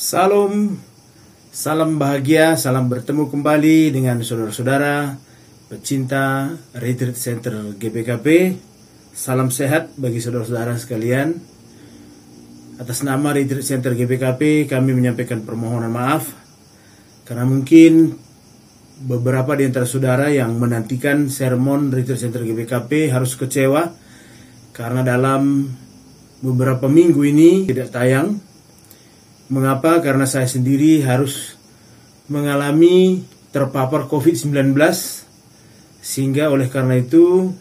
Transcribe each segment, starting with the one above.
Salam, salam bahagia, salam bertemu kembali dengan saudara-saudara pecinta Retreat Center GBKP. Salam sehat bagi saudara-saudara sekalian. Atas nama Retreat Center GBKP kami menyampaikan permohonan maaf karena mungkin beberapa di antara saudara yang menantikan sermon Retreat Center GBKP harus kecewa karena dalam beberapa minggu ini tidak tayang. Mengapa? Karena saya sendiri harus mengalami terpapar COVID-19, sehingga oleh karena itu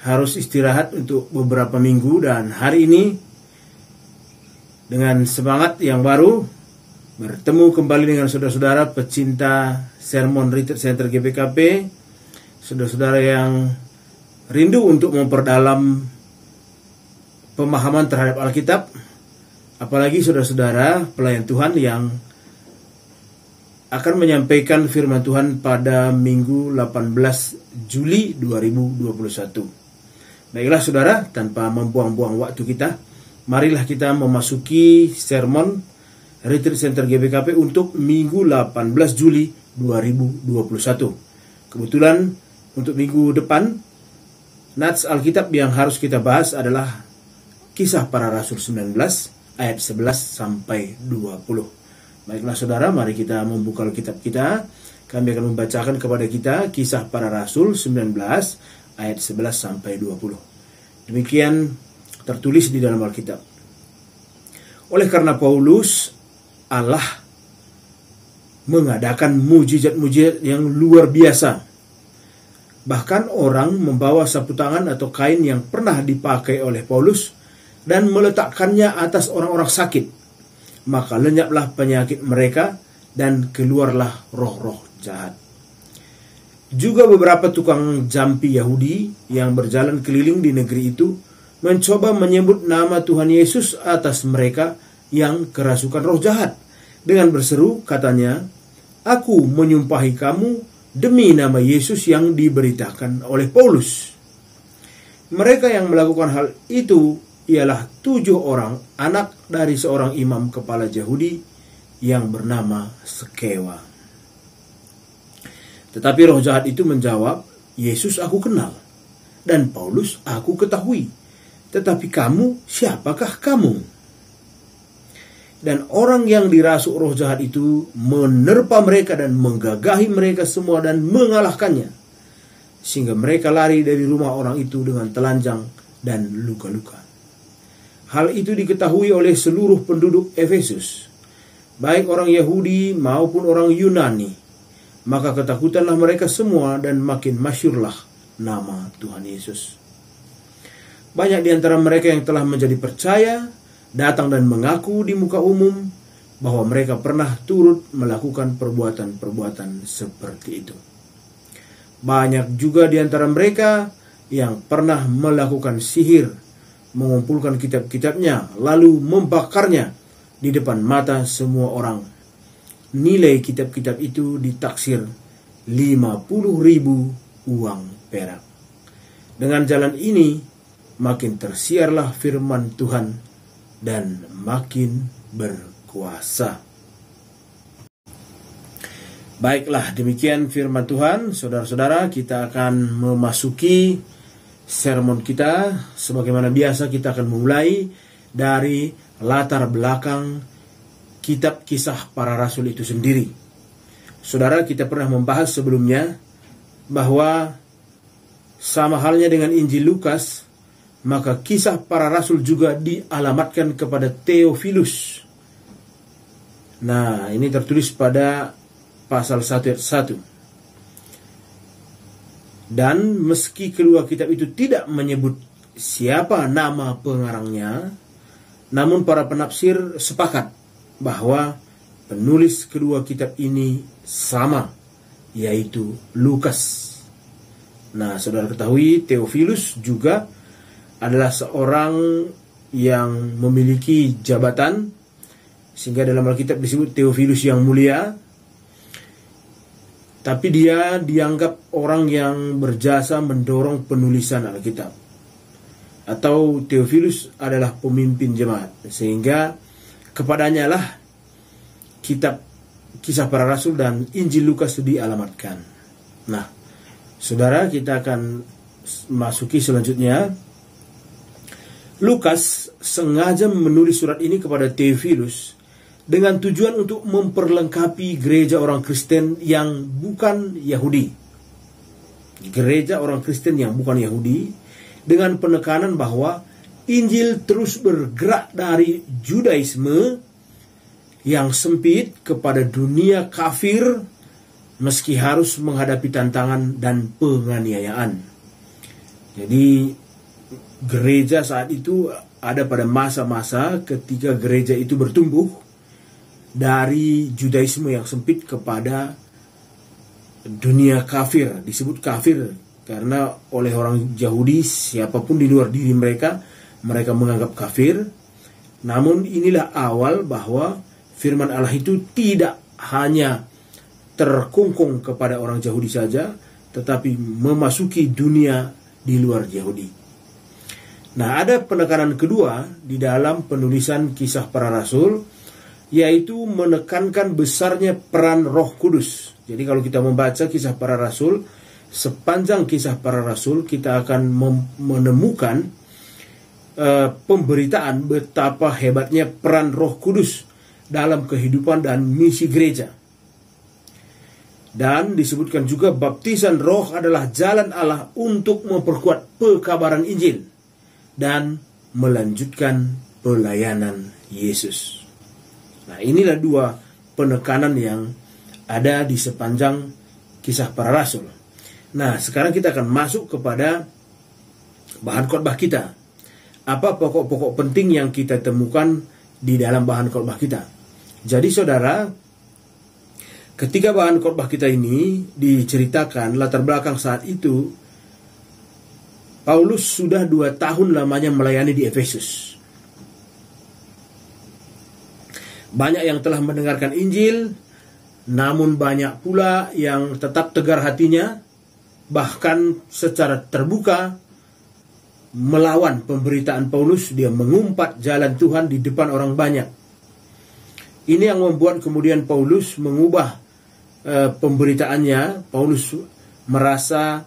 harus istirahat untuk beberapa minggu. Dan hari ini dengan semangat yang baru bertemu kembali dengan saudara-saudara pecinta sermon Retreat Center GBKP, saudara-saudara yang rindu untuk memperdalam pemahaman terhadap Alkitab. Apalagi saudara-saudara pelayan Tuhan yang akan menyampaikan firman Tuhan pada Minggu 18 Juli 2021. Baiklah saudara, tanpa membuang-buang waktu kita, marilah kita memasuki sermon Retreat Center GBKP untuk Minggu 18 Juli 2021. Kebetulan untuk minggu depan, nats Alkitab yang harus kita bahas adalah Kisah Para Rasul 19 ayat 11 sampai 20. Baiklah saudara, mari kita membuka Alkitab kita. Kami akan membacakan kepada kita Kisah Para Rasul 19 ayat 11 sampai 20. Demikian tertulis di dalam Alkitab. Oleh karena Paulus, Allah mengadakan mujizat-mujizat yang luar biasa. Bahkan orang membawa sapu tangan atau kain yang pernah dipakai oleh Paulus dan meletakkannya atas orang-orang sakit, maka lenyaplah penyakit mereka dan keluarlah roh-roh jahat. Juga beberapa tukang jampi Yahudi yang berjalan keliling di negeri itu mencoba menyebut nama Tuhan Yesus atas mereka yang kerasukan roh jahat dengan berseru, katanya, "Aku menyumpahi kamu demi nama Yesus yang diberitakan oleh Paulus." Mereka yang melakukan hal itu ialah 7 orang anak dari seorang imam kepala Yahudi yang bernama Skewa. Tetapi roh jahat itu menjawab, "Yesus aku kenal, dan Paulus aku ketahui. Tetapi kamu, siapakah kamu?" Dan orang yang dirasuk roh jahat itu menerpa mereka dan menggagahi mereka semua dan mengalahkannya, sehingga mereka lari dari rumah orang itu dengan telanjang dan luka-luka. Hal itu diketahui oleh seluruh penduduk Efesus, baik orang Yahudi maupun orang Yunani. Maka ketakutanlah mereka semua dan makin masyhurlah nama Tuhan Yesus. Banyak di antara mereka yang telah menjadi percaya datang dan mengaku di muka umum bahwa mereka pernah turut melakukan perbuatan-perbuatan seperti itu. Banyak juga di antara mereka yang pernah melakukan sihir, mengumpulkan kitab-kitabnya lalu membakarnya di depan mata semua orang. Nilai kitab-kitab itu ditaksir 50.000 uang perak. Dengan jalan ini makin tersiarlah firman Tuhan dan makin berkuasa. Baiklah, demikian firman Tuhan. Saudara-saudara, kita akan memasuki sermon kita. Sebagaimana biasa, kita akan memulai dari latar belakang kitab Kisah Para Rasul itu sendiri. Saudara, kita pernah membahas sebelumnya bahwa sama halnya dengan Injil Lukas, maka Kisah Para Rasul juga dialamatkan kepada Theophilus. Nah, ini tertulis pada pasal 1 ayat 1. Dan meski kedua kitab itu tidak menyebut siapa nama pengarangnya, namun para penafsir sepakat bahwa penulis kedua kitab ini sama, yaitu Lukas. Nah, saudara ketahui Theophilus juga adalah seorang yang memiliki jabatan, sehingga dalam Alkitab disebut Theophilus yang mulia. Tapi dia dianggap orang yang berjasa mendorong penulisan Alkitab. Atau Theophilus adalah pemimpin jemaat, sehingga kepadanya lah kitab Kisah Para Rasul dan Injil Lukas itu dialamatkan. Nah, saudara, kita akan masuki selanjutnya. Lukas sengaja menulis surat ini kepada Theophilus dengan tujuan untuk memperlengkapi gereja orang Kristen yang bukan Yahudi. Gereja orang Kristen yang bukan Yahudi, dengan penekanan bahwa Injil terus bergerak dari Judaisme yang sempit kepada dunia kafir, meski harus menghadapi tantangan dan penganiayaan. Jadi gereja saat itu ada pada masa-masa ketika gereja itu bertumbuh dari Judaisme yang sempit kepada dunia kafir. Disebut kafir karena oleh orang Yahudi, siapapun di luar diri mereka menganggap kafir. Namun inilah awal bahwa firman Allah itu tidak hanya terkungkung kepada orang Yahudi saja, tetapi memasuki dunia di luar Yahudi. Nah, ada penekanan kedua di dalam penulisan Kisah Para Rasul, yaitu menekankan besarnya peran Roh Kudus. Jadi kalau kita membaca Kisah Para Rasul, sepanjang Kisah Para Rasul kita akan menemukan pemberitaan betapa hebatnya peran Roh Kudus dalam kehidupan dan misi gereja. Dan disebutkan juga baptisan Roh adalah jalan Allah untuk memperkuat pekabaran Injil dan melanjutkan pelayanan Yesus. Nah, inilah dua penekanan yang ada di sepanjang Kisah Para Rasul. Nah, sekarang kita akan masuk kepada bahan khotbah kita. Apa pokok-pokok penting yang kita temukan di dalam bahan khotbah kita? Jadi saudara, ketika bahan khotbah kita ini diceritakan latar belakang saat itu, Paulus sudah 2 tahun lamanya melayani di Efesus. Banyak yang telah mendengarkan Injil, namun banyak pula yang tetap tegar hatinya, bahkan secara terbuka melawan pemberitaan Paulus. Dia mengumpat jalan Tuhan di depan orang banyak. Ini yang membuat kemudian Paulus mengubah pemberitaannya. Paulus merasa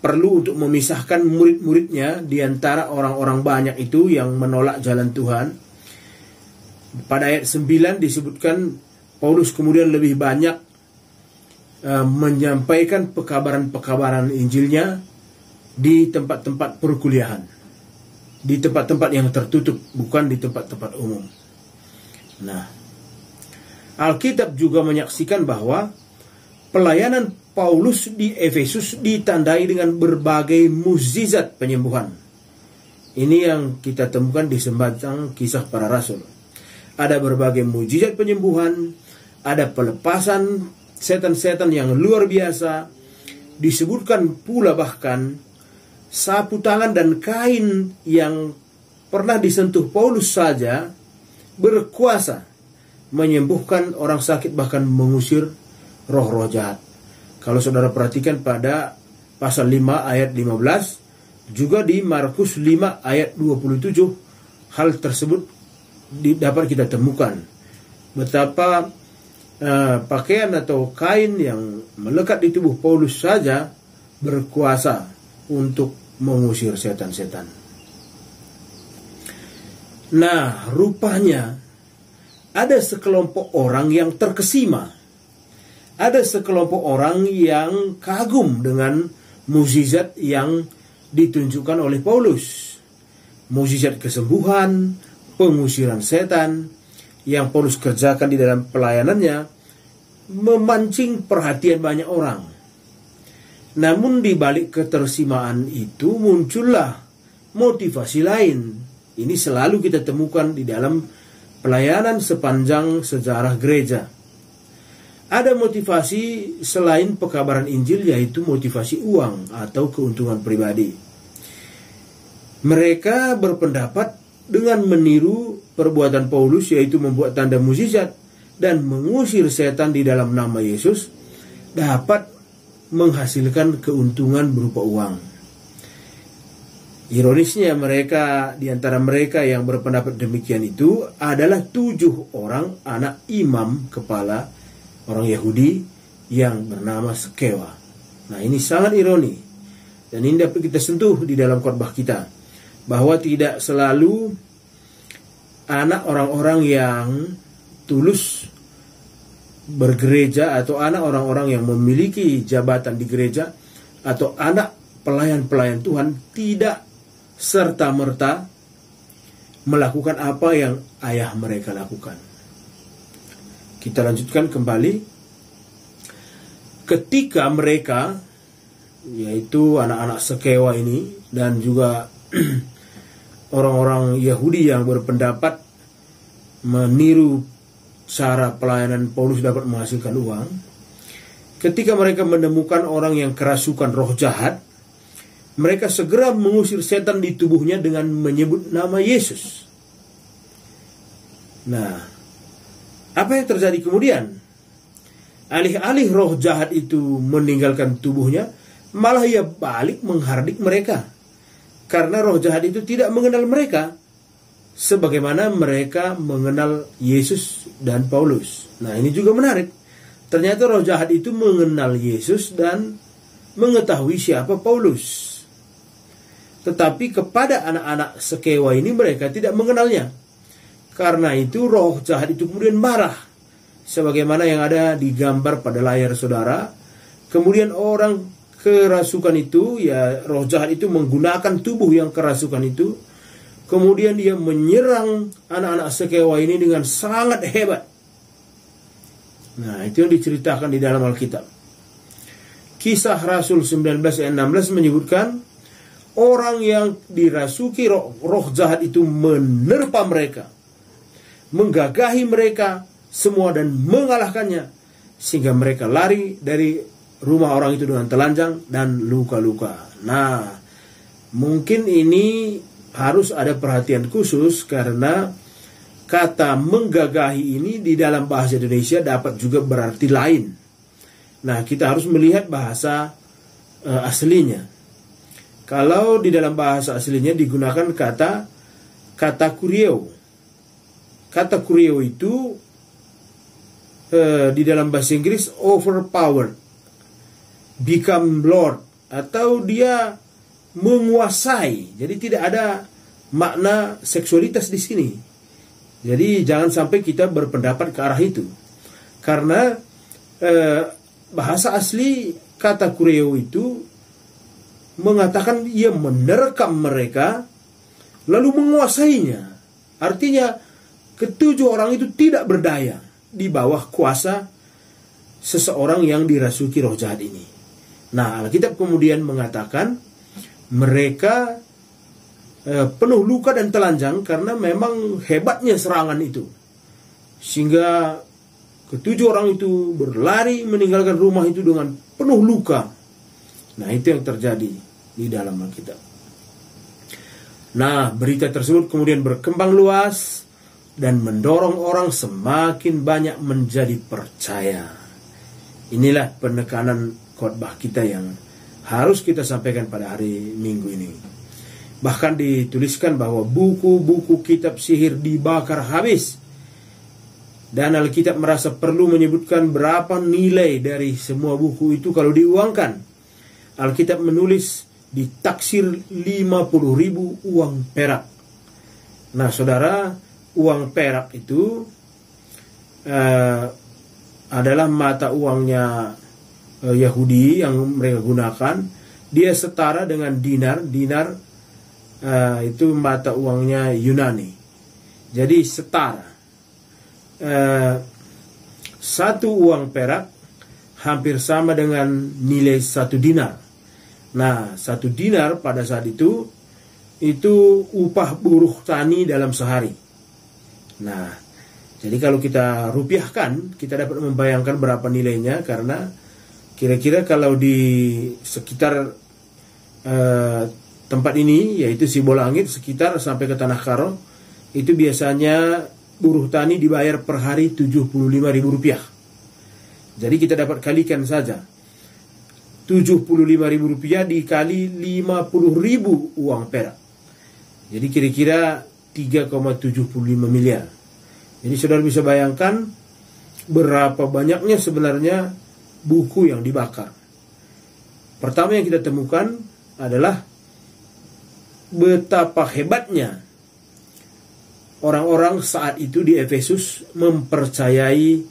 perlu untuk memisahkan murid-muridnya di antara orang-orang banyak itu yang menolak jalan Tuhan. Pada ayat 9 disebutkan Paulus kemudian lebih banyak menyampaikan pekabaran-pekabaran Injilnya di tempat-tempat perkuliahan, di tempat-tempat yang tertutup, bukan di tempat-tempat umum. Nah, Alkitab juga menyaksikan bahwa pelayanan Paulus di Efesus ditandai dengan berbagai mukjizat penyembuhan. Ini yang kita temukan di sepanjang Kisah Para Rasul. Ada berbagai mukjizat penyembuhan, ada pelepasan setan-setan yang luar biasa. Disebutkan pula bahkan sapu tangan dan kain yang pernah disentuh Paulus saja berkuasa menyembuhkan orang sakit, bahkan mengusir roh-roh jahat. Kalau saudara perhatikan pada pasal 5 ayat 15, juga di Markus 5 ayat 27, hal tersebut dapat kita temukan. Betapa pakaian atau kain yang melekat di tubuh Paulus saja berkuasa untuk mengusir setan-setan. Nah, rupanya ada sekelompok orang yang terkesima. Ada sekelompok orang yang kagum dengan mukjizat yang ditunjukkan oleh Paulus. Mukjizat kesembuhan, pengusiran setan yang Paulus kerjakan di dalam pelayanannya memancing perhatian banyak orang. Namun di balik ketersimaan itu muncullah motivasi lain. Ini selalu kita temukan di dalam pelayanan sepanjang sejarah gereja. Ada motivasi selain pekabaran Injil, yaitu motivasi uang atau keuntungan pribadi. Mereka berpendapat dengan meniru perbuatan Paulus, yaitu membuat tanda mukjizat dan mengusir setan di dalam nama Yesus, dapat menghasilkan keuntungan berupa uang. Ironisnya di antara mereka yang berpendapat demikian itu adalah 7 orang anak imam kepala orang Yahudi yang bernama Skewa. Nah, ini sangat ironi. Dan ini dapat kita sentuh di dalam khotbah kita. Bahwa tidak selalu anak orang-orang yang tulus bergereja atau anak orang-orang yang memiliki jabatan di gereja atau anak pelayan-pelayan Tuhan tidak serta-merta melakukan apa yang ayah mereka lakukan. Kita lanjutkan kembali. Ketika mereka, yaitu anak-anak Skewa ini dan juga orang-orang Yahudi yang berpendapat meniru cara pelayanan Paulus dapat menghasilkan uang, ketika mereka menemukan orang yang kerasukan roh jahat, mereka segera mengusir setan di tubuhnya dengan menyebut nama Yesus. Nah, apa yang terjadi kemudian? Alih-alih roh jahat itu meninggalkan tubuhnya, malah ia balik menghardik mereka. Karena roh jahat itu tidak mengenal mereka, sebagaimana mereka mengenal Yesus dan Paulus. Nah, ini juga menarik. Ternyata roh jahat itu mengenal Yesus dan mengetahui siapa Paulus. Tetapi kepada anak-anak Skewa ini mereka tidak mengenalnya. Karena itu roh jahat itu kemudian marah. Sebagaimana yang ada di gambar pada layar saudara. Kemudian orang kerasukan itu, ya roh jahat itu menggunakan tubuh yang kerasukan itu. Kemudian dia menyerang anak-anak Skewa ini dengan sangat hebat. Nah, itu yang diceritakan di dalam Alkitab. Kisah Rasul 19 ayat 16 menyebutkan orang yang dirasuki roh jahat itu menerpa mereka, menggagahi mereka semua dan mengalahkannya, sehingga mereka lari dari rumah orang itu dengan telanjang dan luka-luka. Nah, mungkin ini harus ada perhatian khusus karena kata menggagahi ini di dalam bahasa Indonesia dapat juga berarti lain. Nah, kita harus melihat bahasa aslinya. Kalau di dalam bahasa aslinya digunakan kata kurieo. Kata kurieo itu di dalam bahasa Inggris overpowered, become lord, atau dia menguasai. Jadi tidak ada makna seksualitas di sini. Jadi jangan sampai kita berpendapat ke arah itu. Karena bahasa asli kata kurieo itu mengatakan ia menerkam mereka lalu menguasainya. Artinya ketujuh orang itu tidak berdaya di bawah kuasa seseorang yang dirasuki roh jahat ini. Nah, Alkitab kemudian mengatakan mereka penuh luka dan telanjang karena memang hebatnya serangan itu. Sehingga ketujuh orang itu berlari meninggalkan rumah itu dengan penuh luka. Nah, itu yang terjadi di dalam Alkitab. Nah, berita tersebut kemudian berkembang luas dan mendorong orang semakin banyak menjadi percaya. Inilah penekanan khotbah kita yang harus kita sampaikan pada hari Minggu ini. Bahkan dituliskan bahwa buku-buku kitab sihir dibakar habis. Dan Alkitab merasa perlu menyebutkan berapa nilai dari semua buku itu kalau diuangkan. Alkitab menulis ditaksir 50.000 uang perak. Nah, saudara, uang perak itu adalah mata uangnya Yahudi yang mereka gunakan. Dia setara dengan dinar. Dinar itu mata uangnya Yunani. Jadi setara. Satu uang perak hampir sama dengan nilai 1 dinar. Nah, 1 dinar pada saat itu upah buruh tani dalam sehari. Nah, jadi kalau kita rupiahkan, kita dapat membayangkan berapa nilainya, karena kira-kira kalau di sekitar tempat ini, yaitu Sibolangit, sekitar sampai ke Tanah Karo, itu biasanya buruh tani dibayar per hari Rp75.000. Jadi kita dapat kalikan saja. Rp75.000 dikali 50.000 uang perak. Jadi kira-kira 3,75 miliar. Jadi saudara bisa bayangkan berapa banyaknya sebenarnya buku yang dibakar. Pertama yang kita temukan adalah betapa hebatnya orang-orang saat itu di Efesus mempercayai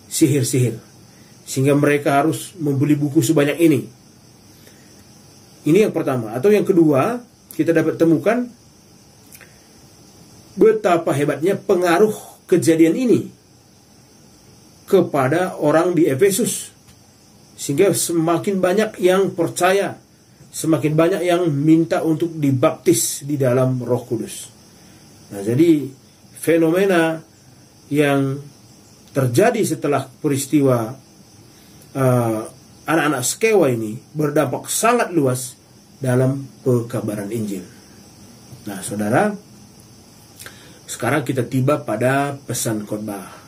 sihir-sihir, sehingga mereka harus membeli buku sebanyak ini. Ini yang pertama. Atau yang kedua, kita dapat temukan betapa hebatnya pengaruh kejadian ini kepada orang di Efesus, sehingga semakin banyak yang percaya, semakin banyak yang minta untuk dibaptis di dalam Roh Kudus. Nah, jadi fenomena yang terjadi setelah peristiwa anak-anak Skewa ini berdampak sangat luas dalam pekabaran Injil. Nah, saudara, sekarang kita tiba pada pesan khotbah.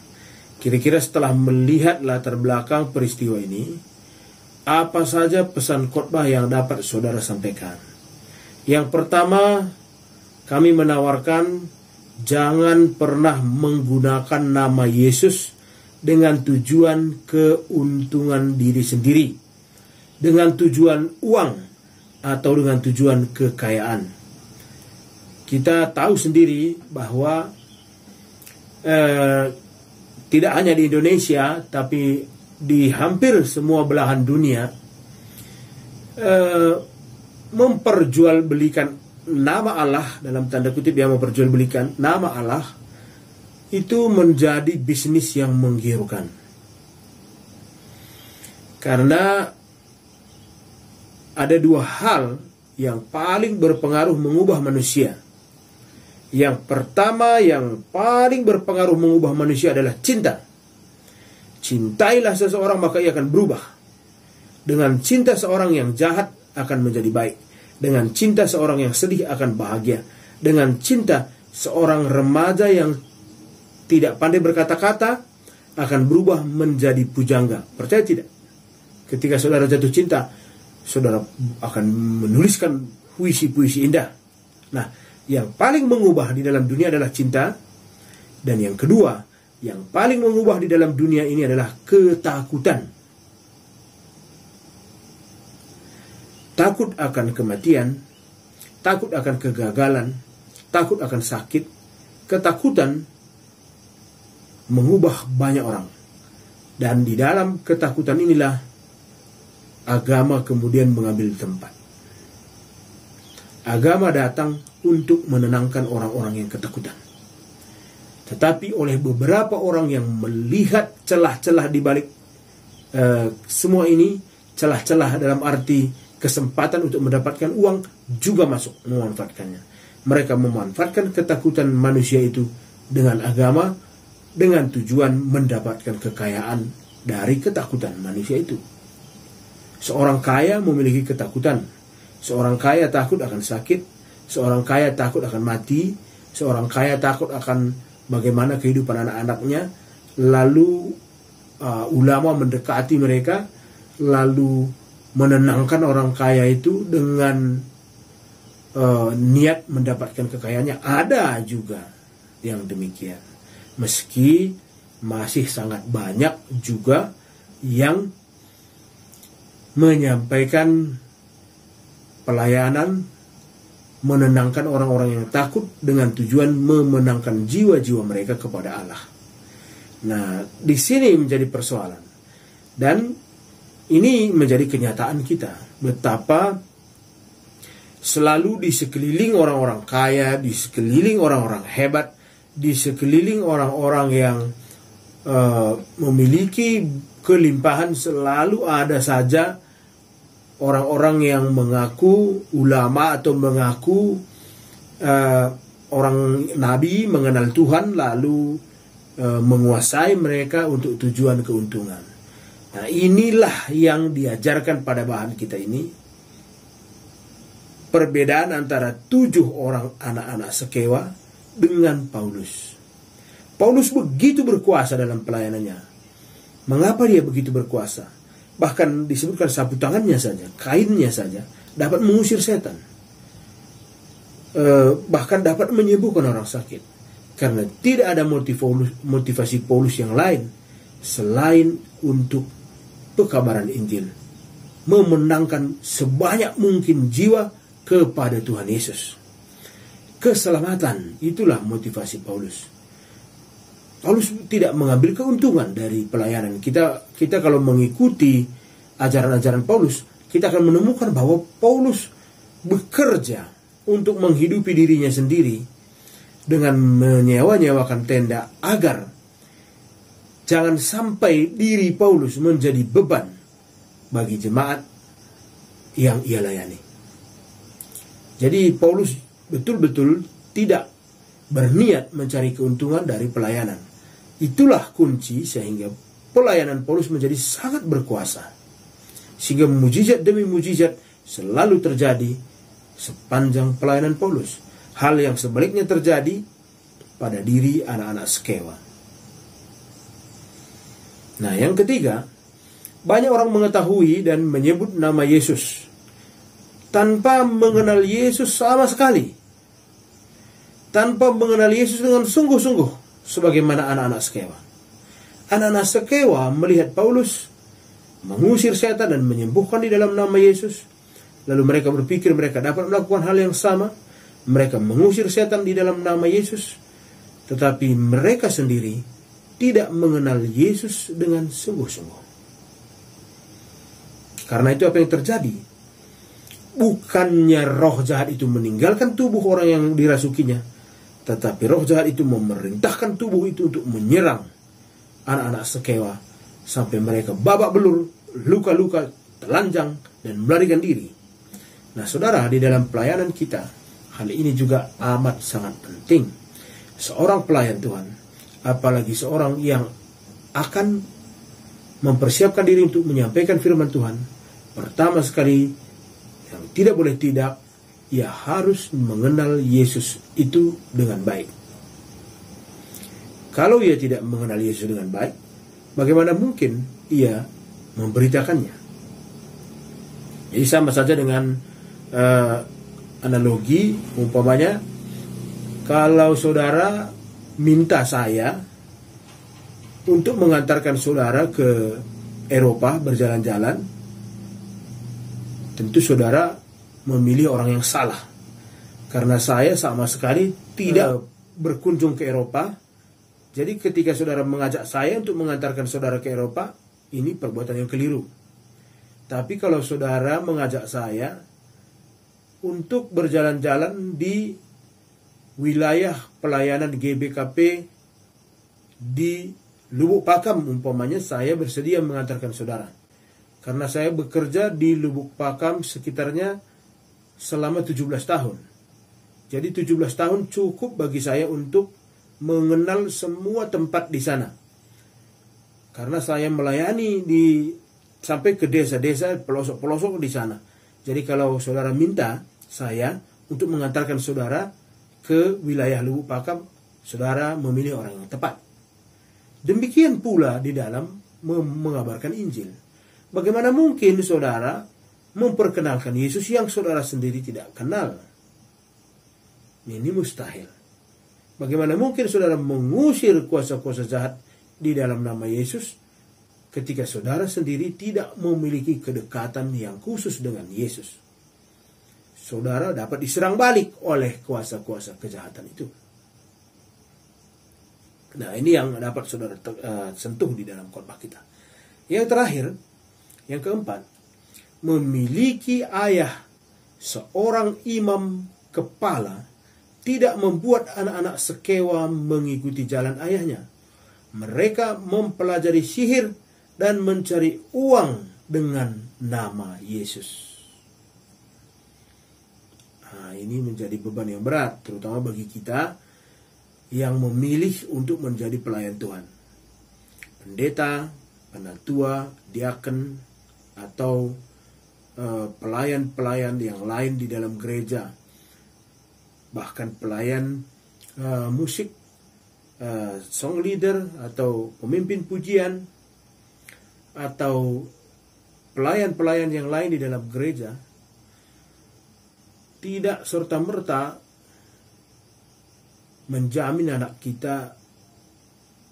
Kira-kira setelah melihat latar belakang peristiwa ini, apa saja pesan khotbah yang dapat saudara sampaikan? Yang pertama, kami menawarkan jangan pernah menggunakan nama Yesus dengan tujuan keuntungan diri sendiri, dengan tujuan uang, atau dengan tujuan kekayaan. Kita tahu sendiri bahwa tidak hanya di Indonesia, tapi di hampir semua belahan dunia, memperjualbelikan nama Allah, dalam tanda kutip yang memperjualbelikan nama Allah, itu menjadi bisnis yang menggiurkan. Karena ada dua hal yang paling berpengaruh mengubah manusia. Yang pertama, yang paling berpengaruh mengubah manusia adalah cinta. Cintailah seseorang maka ia akan berubah. Dengan cinta seorang yang jahat akan menjadi baik. Dengan cinta seorang yang sedih akan bahagia. Dengan cinta seorang remaja yang tidak pandai berkata-kata akan berubah menjadi pujangga. Percaya tidak? Ketika saudara jatuh cinta, saudara akan menuliskan puisi-puisi indah. Nah, yang paling mengubah di dalam dunia adalah cinta. Dan yang kedua, yang paling mengubah di dalam dunia ini adalah ketakutan. Takut akan kematian, takut akan kegagalan, takut akan sakit. Ketakutan mengubah banyak orang. Dan di dalam ketakutan inilah agama kemudian mengambil tempat. Agama datang untuk menenangkan orang-orang yang ketakutan. Tetapi oleh beberapa orang yang melihat celah-celah di balik semua ini, celah-celah dalam arti kesempatan untuk mendapatkan uang, juga masuk memanfaatkannya. Mereka memanfaatkan ketakutan manusia itu dengan agama, dengan tujuan mendapatkan kekayaan dari ketakutan manusia itu. Seorang kaya memiliki ketakutan. Seorang kaya takut akan sakit. Seorang kaya takut akan mati. Seorang kaya takut akan bagaimana kehidupan anak-anaknya. Lalu ulama mendekati mereka, lalu menenangkan orang kaya itu dengan niat mendapatkan kekayaannya. Ada juga yang demikian. Meski masih sangat banyak juga yang menyampaikan pelayanan menenangkan orang-orang yang takut dengan tujuan memenangkan jiwa-jiwa mereka kepada Allah. Nah, di sini menjadi persoalan. Dan ini menjadi kenyataan kita. Betapa selalu di sekeliling orang-orang kaya, di sekeliling orang-orang hebat, di sekeliling orang-orang yang memiliki kelimpahan, selalu ada saja orang-orang yang mengaku ulama atau mengaku orang nabi, mengenal Tuhan, lalu menguasai mereka untuk tujuan keuntungan. Nah, inilah yang diajarkan pada bahan kita ini. Perbedaan antara 7 orang anak-anak Skewa dengan Paulus. Paulus begitu berkuasa dalam pelayanannya. Mengapa dia begitu berkuasa? Bahkan disebutkan sapu tangannya saja, kainnya saja dapat mengusir setan. bahkan dapat menyembuhkan orang sakit. Karena tidak ada motivasi Paulus yang lain selain untuk pekabaran Injil, memenangkan sebanyak mungkin jiwa kepada Tuhan Yesus. Keselamatan, itulah motivasi Paulus. Paulus tidak mengambil keuntungan dari pelayanan. Kita kalau mengikuti ajaran-ajaran Paulus, kita akan menemukan bahwa Paulus bekerja untuk menghidupi dirinya sendiri dengan menyewa-nyewakan tenda, agar jangan sampai diri Paulus menjadi beban bagi jemaat yang ia layani. Jadi Paulus betul-betul tidak berniat mencari keuntungan dari pelayanan. Itulah kunci sehingga pelayanan Paulus menjadi sangat berkuasa, sehingga mujizat demi mujizat selalu terjadi sepanjang pelayanan Paulus. Hal yang sebaliknya terjadi pada diri anak-anak Skewa. Nah, yang ketiga, banyak orang mengetahui dan menyebut nama Yesus tanpa mengenal Yesus sama sekali, tanpa mengenal Yesus dengan sungguh-sungguh, sebagaimana anak-anak Skewa. Anak-anak Skewa melihat Paulus mengusir setan dan menyembuhkan di dalam nama Yesus, lalu mereka berpikir mereka dapat melakukan hal yang sama. Mereka mengusir setan di dalam nama Yesus, tetapi mereka sendiri tidak mengenal Yesus dengan sungguh-sungguh. Karena itu apa yang terjadi? Bukannya roh jahat itu meninggalkan tubuh orang yang dirasukinya, tetapi roh jahat itu memerintahkan tubuh itu untuk menyerang anak-anak Skewa sampai mereka babak belur, luka-luka, telanjang, dan melarikan diri. Nah, saudara, di dalam pelayanan kita, hal ini juga amat sangat penting. Seorang pelayan Tuhan, apalagi seorang yang akan mempersiapkan diri untuk menyampaikan firman Tuhan, pertama sekali yang tidak boleh tidak, ia harus mengenal Yesus itu dengan baik. Kalau ia tidak mengenal Yesus dengan baik, bagaimana mungkin ia memberitakannya? Jadi sama saja dengan analogi, umpamanya kalau saudara minta saya untuk mengantarkan saudara ke Eropa berjalan-jalan, tentu saudara memilih orang yang salah, karena saya sama sekali tidak berkunjung ke Eropa. Jadi ketika saudara mengajak saya untuk mengantarkan saudara ke Eropa, ini perbuatan yang keliru. Tapi kalau saudara mengajak saya untuk berjalan-jalan di wilayah pelayanan GBKP di Lubuk Pakam, umpamanya saya bersedia mengantarkan saudara, karena saya bekerja di Lubuk Pakam sekitarnya selama 17 tahun. Jadi 17 tahun cukup bagi saya untuk mengenal semua tempat di sana, karena saya melayani sampai ke desa-desa, pelosok-pelosok di sana. Jadi kalau saudara minta saya untuk mengantarkan saudara ke wilayah Lubuk Pakam, saudara memilih orang yang tepat. Demikian pula di dalam mengabarkan Injil. Bagaimana mungkin saudara memperkenalkan Yesus yang saudara sendiri tidak kenal? Ini mustahil. Bagaimana mungkin saudara mengusir kuasa-kuasa jahat di dalam nama Yesus ketika saudara sendiri tidak memiliki kedekatan yang khusus dengan Yesus? Saudara dapat diserang balik oleh kuasa-kuasa kejahatan itu. Nah, ini yang dapat saudara sentuh di dalam khotbah kita. Yang terakhir, yang keempat, memiliki ayah seorang imam kepala tidak membuat anak-anak Skewa mengikuti jalan ayahnya. Mereka mempelajari sihir dan mencari uang dengan nama Yesus. Nah, ini menjadi beban yang berat, terutama bagi kita yang memilih untuk menjadi pelayan Tuhan. Pendeta, penatua, diaken, atau pelayan-pelayan yang lain di dalam gereja, bahkan pelayan musik, song leader, atau pemimpin pujian, atau pelayan-pelayan yang lain di dalam gereja, tidak serta-merta menjamin anak kita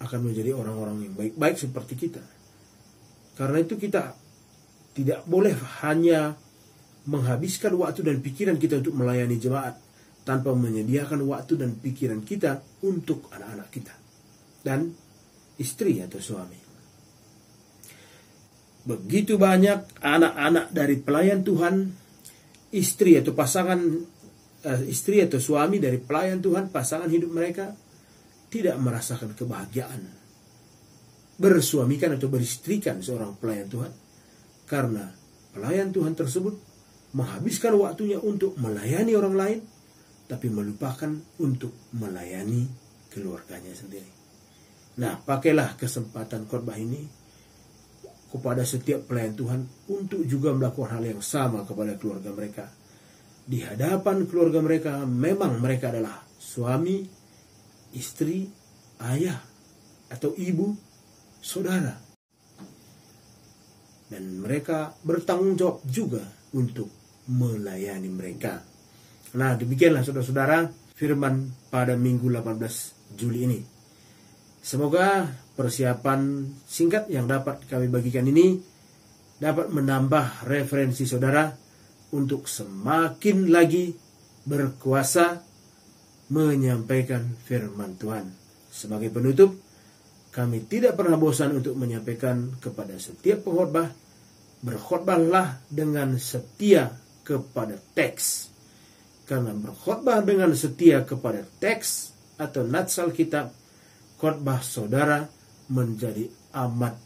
akan menjadi orang-orang yang baik-baik seperti kita. Karena itu kita tidak boleh hanya menghabiskan waktu dan pikiran kita untuk melayani jemaat tanpa menyediakan waktu dan pikiran kita untuk anak-anak kita dan istri atau suami. Begitu banyak anak-anak dari pelayan Tuhan, istri atau suami dari pelayan Tuhan, pasangan hidup mereka tidak merasakan kebahagiaan bersuamikan atau beristrikan seorang pelayan Tuhan, karena pelayan Tuhan tersebut menghabiskan waktunya untuk melayani orang lain, tapi melupakan untuk melayani keluarganya sendiri. Nah, pakailah kesempatan khotbah ini kepada setiap pelayan Tuhan untuk juga melakukan hal yang sama kepada keluarga mereka. Di hadapan keluarga mereka, memang mereka adalah suami, istri, ayah, atau ibu, saudara. Dan mereka bertanggung jawab juga untuk melayani mereka. Nah, demikianlah saudara-saudara firman pada minggu 18 Juli ini. Semoga persiapan singkat yang dapat kami bagikan ini dapat menambah referensi saudara untuk semakin lagi berkuasa menyampaikan firman Tuhan. Sebagai penutup, kami tidak pernah bosan untuk menyampaikan kepada setiap pengkhotbah, berkhotbahlah dengan setia kepada teks. Karena berkhotbah dengan setia kepada teks atau nats Alkitab, khotbah saudara menjadi amat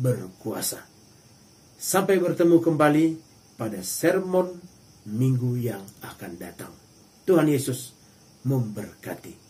berkuasa. Sampai bertemu kembali pada sermon minggu yang akan datang. Tuhan Yesus memberkati.